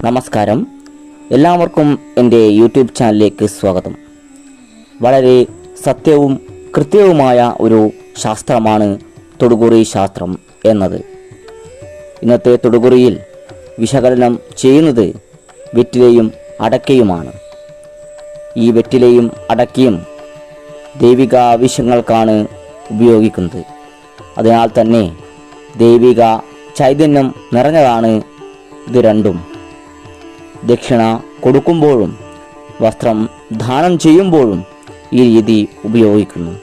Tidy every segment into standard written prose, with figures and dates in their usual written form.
നമസ്കാരം, എല്ലാവർക്കും എൻ്റെ യൂട്യൂബ് ചാനലിലേക്ക് സ്വാഗതം. വളരെ സത്യവും കൃത്യവുമായ ഒരു ശാസ്ത്രമാണ് തൊടുകുറി ശാസ്ത്രം എന്നത്. ഇന്നത്തെ തൊടുകുറിയിൽ വിശകലനം ചെയ്യുന്നത് വെറ്റിലയും അടക്കയുമാണ്. ഈ വെറ്റിലയും അടക്കയും ദൈവിക ആവശ്യങ്ങൾക്കാണ് ഉപയോഗിക്കുന്നത്. അതിനാൽ തന്നെ ദൈവിക ചൈതന്യം നിറഞ്ഞതാണ് ഇത് രണ്ടും. ദക്ഷിണ കൊടുക്കുമ്പോഴും വസ്ത്രം ദാനം ചെയ്യുമ്പോഴും ഈ രീതി ഉപയോഗിക്കുന്നു.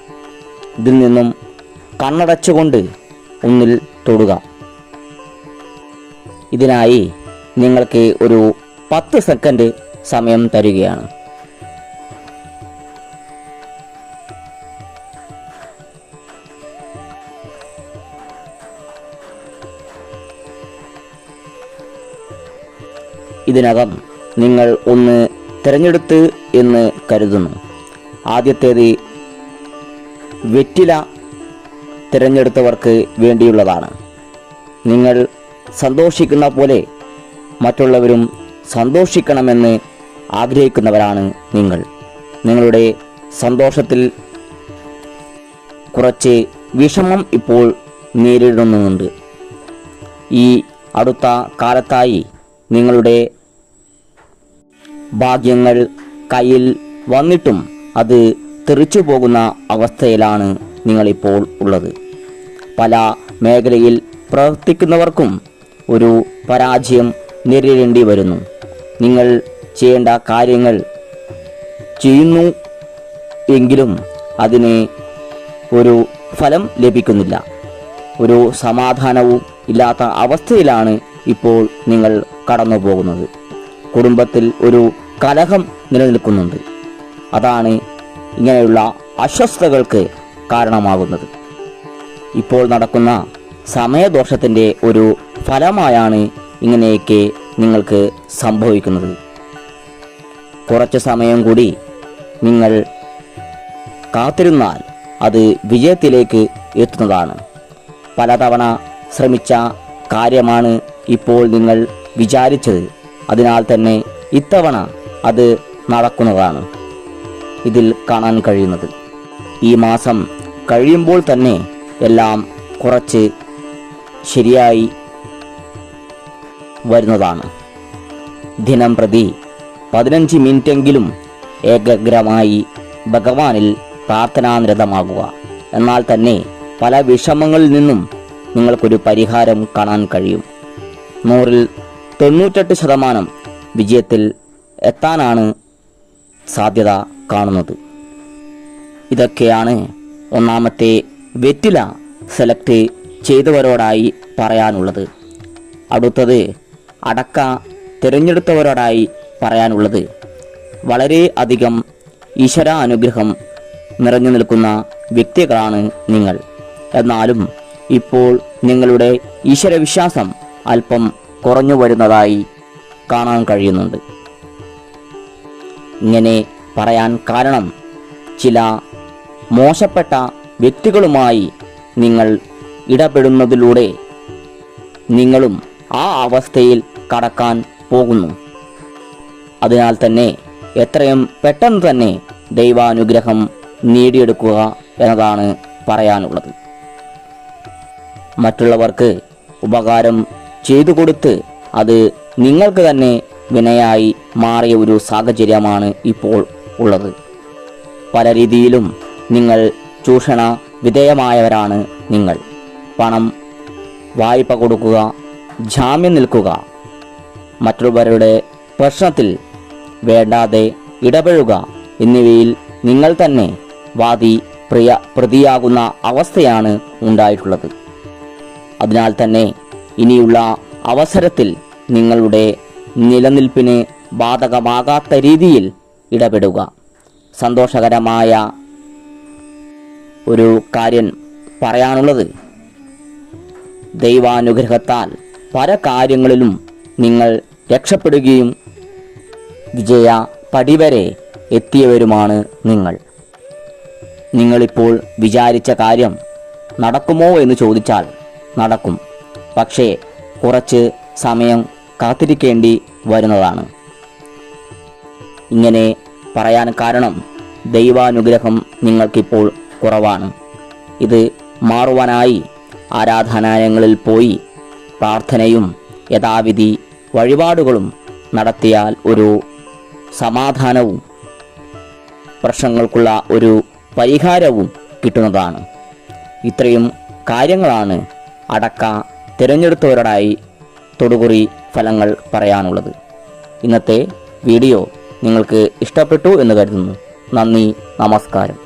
ഇതിൽ നിന്നും കണ്ണടച്ചുകൊണ്ട് ഒന്നിൽ തൊടുക. ഇതിനായി നിങ്ങൾക്ക് ഒരു 10 സെക്കൻഡ് സമയം തരികയാണ്. ഇതിനകം നിങ്ങൾ ഒന്ന് തിരഞ്ഞെടുത്ത് എന്ന് കരുതുന്നു. ആദ്യത്തേത് വെറ്റില തിരഞ്ഞെടുത്തവർക്ക് വേണ്ടിയുള്ളതാണ്. നിങ്ങൾ സന്തോഷിക്കുന്ന പോലെ മറ്റുള്ളവരും സന്തോഷിക്കണമെന്ന് ആഗ്രഹിക്കുന്നവരാണ് നിങ്ങൾ. നിങ്ങളുടെ സന്തോഷത്തിൽ കുറച്ച് വിഷമം ഇപ്പോൾ നേരിടുന്നുണ്ട്. ഈ അടുത്ത കാലത്തായി നിങ്ങളുടെ ഭാഗ്യങ്ങൾ കയ്യിൽ വന്നിട്ടും അത് തെറിച്ചു പോകുന്ന അവസ്ഥയിലാണ് നിങ്ങളിപ്പോൾ ഉള്ളത്. പല മേഖലയിൽ പ്രവർത്തിക്കുന്നവർക്കും ഒരു പരാജയം നേരിടേണ്ടി വരുന്നു. നിങ്ങൾ ചെയ്യേണ്ട കാര്യങ്ങൾ ചെയ്യുന്നു എങ്കിലും അതിന് ഒരു ഫലം ലഭിക്കുന്നില്ല. ഒരു സമാധാനവും ഇല്ലാത്ത അവസ്ഥയിലാണ് ഇപ്പോൾ നിങ്ങൾ കടന്നു പോകുന്നത്. കുടുംബത്തിൽ ഒരു കലഹം നിലനിൽക്കുന്നുണ്ട്. അതാണ് ഇങ്ങനെയുള്ള അസ്വസ്ഥതകൾക്ക് കാരണമാകുന്നത്. ഇപ്പോൾ നടക്കുന്ന സമയദോഷത്തിൻ്റെ ഒരു ഫലമായാണ് ഇങ്ങനെയൊക്കെ നിങ്ങൾക്ക് സംഭവിക്കുന്നത്. കുറച്ച് സമയം കൂടി നിങ്ങൾ കാത്തിരുന്നാൽ അത് വിജയത്തിലേക്ക് എത്തുന്നതാണ്. പലതവണ ശ്രമിച്ച കാര്യമാണ് ഇപ്പോൾ നിങ്ങൾ വിചാരിച്ചത്. അതിനാൽ തന്നെ ഇത്തവണ അത് നടക്കുന്നതാണ് ഇതിൽ കാണാൻ കഴിയുന്നത്. ഈ മാസം കഴിയുമ്പോൾ തന്നെ എല്ലാം കുറച്ച് ശരിയായി വരുന്നതാണ്. ദിനം പ്രതി 15 മിനിറ്റെങ്കിലും ഏകാഗ്രമായി ഭഗവാനിൽ പ്രാർത്ഥനാനിരതമാകുക. എന്നാൽ തന്നെ പല വിഷമങ്ങളിൽ നിന്നും നിങ്ങൾക്കൊരു പരിഹാരം കാണാൻ കഴിയും. 100-ൽ 98% വിജയത്തിൽ എത്താനാണ് സാധ്യത കാണുന്നത്. ഇതൊക്കെയാണ് ഒന്നാമത്തെ വെറ്റില സെലക്ട് ചെയ്തവരോടായി പറയാനുള്ളത്. അടുത്തത് അടക്ക തിരഞ്ഞെടുത്തവരോടായി പറയാനുള്ളത്. വളരെ അധികം ഈശ്വര അനുഗ്രഹം നിറഞ്ഞു നിൽക്കുന്ന വ്യക്തികളാണ് നിങ്ങൾ. എന്നാലും ഇപ്പോൾ നിങ്ങളുടെ ഈശ്വരവിശ്വാസം അല്പം കുറഞ്ഞു വരുന്നതായി കാണാൻ കഴിയുന്നുണ്ട്. ഇങ്ങനെ പറയാൻ കാരണം ചില മോശപ്പെട്ട വ്യക്തികളുമായി നിങ്ങൾ ഇടപെടുന്നതിലൂടെ നിങ്ങളും ആ അവസ്ഥയിൽ കടക്കാൻ പോകുന്നു. അതിനാൽ തന്നെ എത്രയും പെട്ടെന്ന് തന്നെ ദൈവാനുഗ്രഹം നേടിയെടുക്കുക എന്നതാണ് പറയാനുള്ളത്. മറ്റുള്ളവർക്ക് ഉപകാരം ചെയ്തു കൊടുത്ത് അത് നിങ്ങൾക്ക് തന്നെ വിനയായി മാറിയ ഒരു സാഹചര്യമാണ് ഇപ്പോൾ ഉള്ളത്. പല രീതിയിലും നിങ്ങൾ ചൂഷണ വിധേയമായവരാണ് നിങ്ങൾ. പണം വായ്പ കൊടുക്കുക, ജാമ്യം നിൽക്കുക, മറ്റുള്ളവരുടെ പ്രശ്നത്തിൽ വേണ്ടാതെ ഇടപെടുക എന്നിവയിൽ നിങ്ങൾ തന്നെ പ്രതിയാകുന്ന അവസ്ഥയാണ് ഉണ്ടായിട്ടുള്ളത്. അതിനാൽ തന്നെ ഇനിയുള്ള അവസരത്തിൽ നിങ്ങളുടെ നിലനിൽപ്പിന് ബാധകമാകാത്ത രീതിയിൽ ഇടപെടുക. സന്തോഷകരമായ ഒരു കാര്യം പറയാനുള്ളത്, ദൈവാനുഗ്രഹത്താൽ പല കാര്യങ്ങളിലും നിങ്ങൾ രക്ഷപ്പെടുകയും വിജയ പടിവരെ എത്തിയവരുമാണ് നിങ്ങൾ. നിങ്ങളിപ്പോൾ വിചാരിച്ച കാര്യം നടക്കുമോ എന്ന് ചോദിച്ചാൽ നടക്കും. പക്ഷേ കുറച്ച് സമയം കാത്തിരിക്കേണ്ടി വരുന്നതാണ്. ഇങ്ങനെ പറയാൻ കാരണം ദൈവാനുഗ്രഹം നിങ്ങൾക്കിപ്പോൾ കുറവാണ്. ഇത് മാറുവാനായി ആരാധനാലയങ്ങളിൽ പോയി പ്രാർത്ഥനയും യഥാവിധി വഴിപാടുകളും നടത്തിയാൽ ഒരു സമാധാനവും പ്രശ്നങ്ങൾക്കുള്ള ഒരു പരിഹാരവും കിട്ടുന്നതാണ്. ഇത്രയും കാര്യങ്ങളാണ് അടക്ക തിരഞ്ഞെടുത്തവരോടായി തൊടുകുറി ഫലങ്ങൾ പറയാനുള്ളത്. ഇന്നത്തെ വീഡിയോ നിങ്ങൾക്ക് ഇഷ്ടപ്പെട്ടു എന്ന് കരുതുന്നു. നന്ദി, നമസ്കാരം.